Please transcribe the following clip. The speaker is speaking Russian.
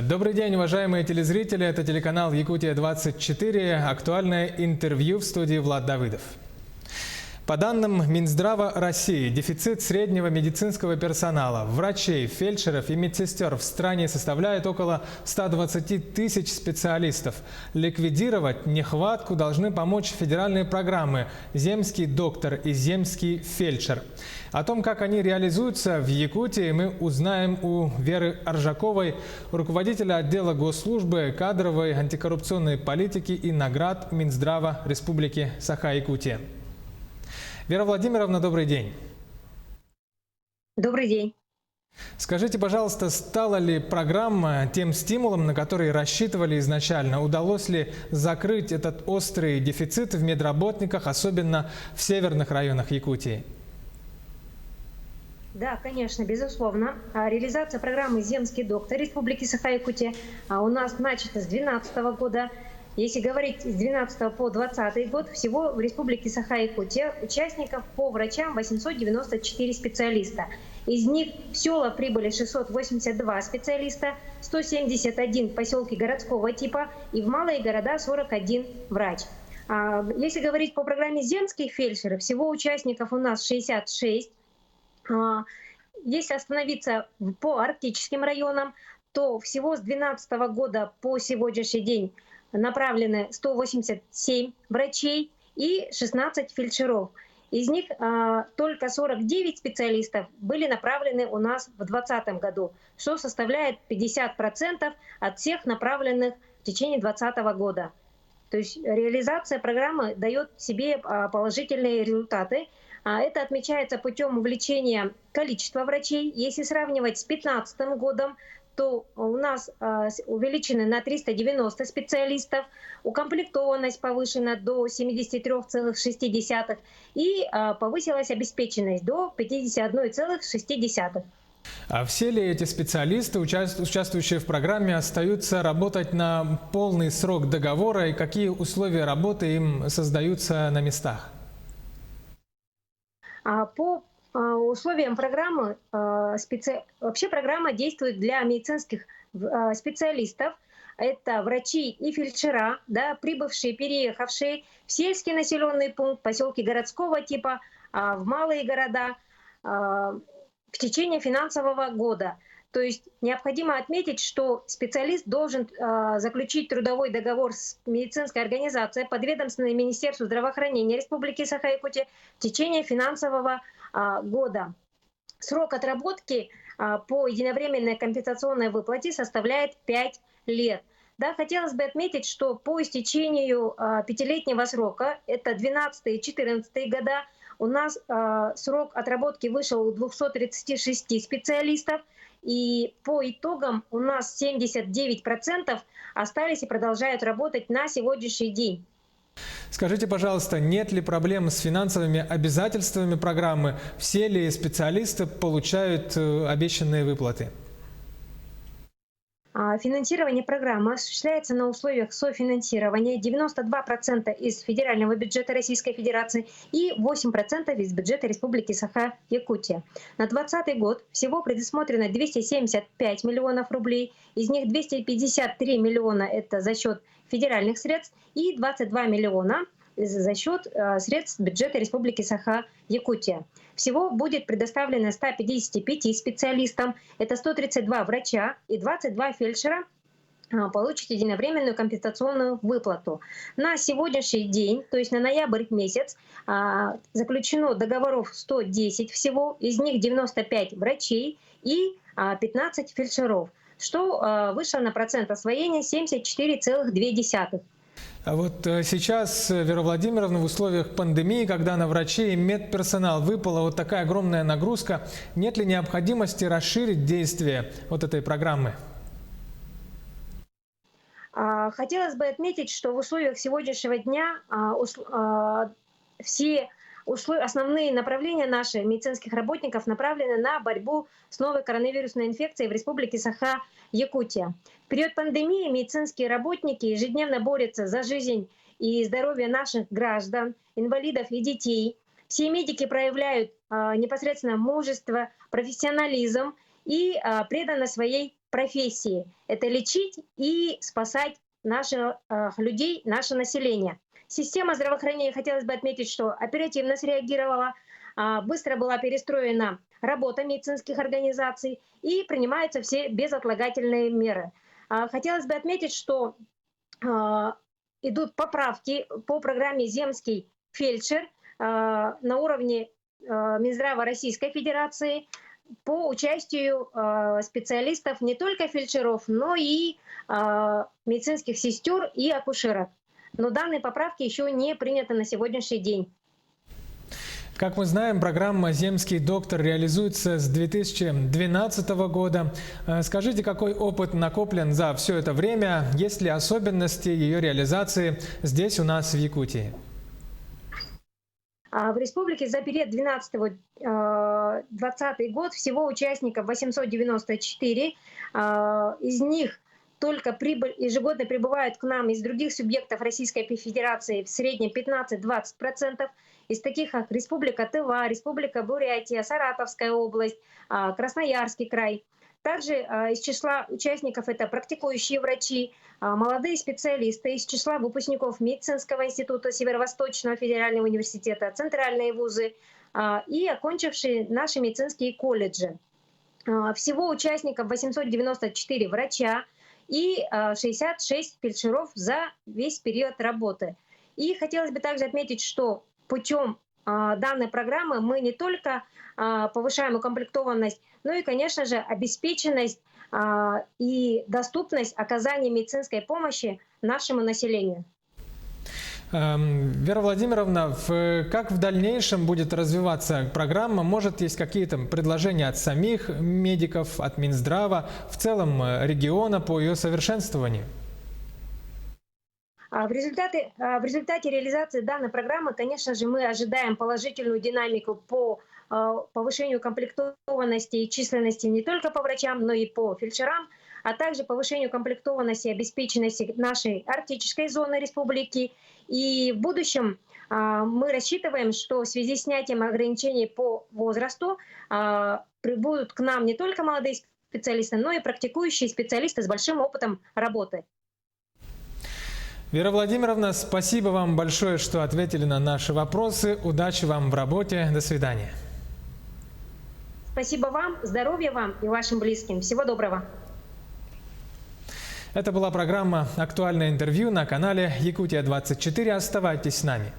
Добрый день, уважаемые телезрители. Это телеканал Якутия-24. Актуальное интервью в студии Влад Давыдов. По данным Минздрава России, дефицит среднего медицинского персонала, врачей, фельдшеров и медсестер в стране составляет около 120 тысяч специалистов. Ликвидировать нехватку должны помочь федеральные программы «Земский доктор» и «Земский фельдшер». О том, как они реализуются в Якутии, мы узнаем у Веры Аржаковой, руководителя отдела госслужбы, кадровой, антикоррупционной политики и наград Минздрава Республики Саха-Якутия. Вера Владимировна, добрый день. Добрый день. Скажите, пожалуйста, стала ли программа тем стимулом, на который рассчитывали изначально? Удалось ли закрыть этот острый дефицит в медработниках, особенно в северных районах Якутии? Да, конечно, безусловно. Реализация программы «Земский доктор» Республики Саха-Якутия у нас начата с 2012 года. Если говорить с 2012 по 2020 год, всего в Республике Саха-Якутия участников по врачам 894 специалиста. Из них в села прибыли 682 специалиста, 171 в поселки городского типа и в малые города 41 врач. Если говорить по программе «Земских фельдшеров», всего участников у нас 66. Если остановиться по арктическим районам, то всего с 2012 года по сегодняшний день направлены 187 врачей и 16 фельдшеров. Из них только 49 специалистов были направлены у нас в 2020 году, что составляет 50% от всех направленных в течение 2020 года. То есть реализация программы дает себе положительные результаты. Это отмечается путем увеличения количества врачей. Если сравнивать с 2015 годом, то у нас увеличены на 390 специалистов, укомплектованность повышена до 73,6 и повысилась обеспеченность до 51,6. А все ли эти специалисты, участвующие в программе, остаются работать на полный срок договора и какие условия работы им создаются на местах? По условиям программы, вообще программа действует для медицинских специалистов. Это врачи и фельдшера, да, прибывшие, переехавшие в сельский населенный пункт, поселки городского типа, в малые города в течение финансового года. То есть необходимо отметить, что специалист должен заключить трудовой договор с медицинской организацией, подведомственной Министерству здравоохранения Республики Саха-Якутия в течение финансового года. Срок отработки по единовременной компенсационной выплате составляет 5 лет. Да, хотелось бы отметить, что по истечению пятилетнего срока, это 12 и 14 года, у нас срок отработки вышел у 236 специалистов, и по итогам у нас 79% остались и продолжают работать на сегодняшний день. Скажите, пожалуйста, нет ли проблем с финансовыми обязательствами программы? Все ли специалисты получают обещанные выплаты? Финансирование программы осуществляется на условиях софинансирования 92% из федерального бюджета Российской Федерации и 8% из бюджета Республики Саха-Якутия. На 2020 год всего предусмотрено 275 миллионов рублей, из них 253 миллиона это за счет федеральных средств и 22 миллиона за счет средств бюджета Республики Саха-Якутия. Всего будет предоставлено 155 специалистам, это 132 врача и 22 фельдшера получат единовременную компенсационную выплату. На сегодняшний день, то есть на ноябрь месяц, заключено договоров 110 всего, из них 95 врачей и 15 фельдшеров, что вышло на процент освоения 74,2%. А вот сейчас, Вера Владимировна, в условиях пандемии, когда на врачей и медперсонал выпала вот такая огромная нагрузка, нет ли необходимости расширить действие вот этой программы? Хотелось бы отметить, что в условиях сегодняшнего дня все основные направления наших медицинских работников направлены на борьбу с новой коронавирусной инфекцией в Республике Саха-Якутия. В период пандемии медицинские работники ежедневно борются за жизнь и здоровье наших граждан, инвалидов и детей. Все медики проявляют непосредственно мужество, профессионализм и преданность своей профессии – это лечить и спасать наших людей, наше население. Система здравоохранения, хотелось бы отметить, что оперативно среагировала, быстро была перестроена работа медицинских организаций и принимаются все безотлагательные меры. Хотелось бы отметить, что идут поправки по программе «Земский фельдшер» на уровне Минздрава Российской Федерации по участию специалистов не только фельдшеров, но и медицинских сестер и акушерок. Но данные поправки еще не приняты на сегодняшний день. Как мы знаем, программа «Земский доктор» реализуется с 2012 года. Скажите, какой опыт накоплен за все это время? Есть ли особенности ее реализации здесь у нас в Якутии? В республике за период 2012-2020 год всего участников 894. Из них только ежегодно прибывают к нам из других субъектов Российской Федерации в среднем 15-20%. Из таких как Республика Тыва, Республика Бурятия, Саратовская область, Красноярский край. Также из числа участников это практикующие врачи, молодые специалисты, из числа выпускников медицинского института Северо-Восточного федерального университета, центральные вузы и окончившие наши медицинские колледжи. Всего участников 894 врача и 66 фельдшеров за весь период работы. И хотелось бы также отметить, что путем данной программы мы не только повышаем укомплектованность, но и, конечно же, обеспеченность и доступность оказания медицинской помощи нашему населению. Вера Владимировна, как в дальнейшем будет развиваться программа? Может, есть какие-то предложения от самих медиков, от Минздрава, в целом региона по ее совершенствованию? В результате реализации данной программы, конечно же, мы ожидаем положительную динамику по повышению комплектованности и численности не только по врачам, но и по фельдшерам, а также повышению комплектованности и обеспеченности нашей арктической зоны республики. И в будущем мы рассчитываем, что в связи с снятием ограничений по возрасту прибудут к нам не только молодые специалисты, но и практикующие специалисты с большим опытом работы. Вера Владимировна, спасибо вам большое, что ответили на наши вопросы. Удачи вам в работе. До свидания. Спасибо вам, здоровья вам и вашим близким. Всего доброго. Это была программа «Актуальное интервью» на канале Якутия-24. Оставайтесь с нами.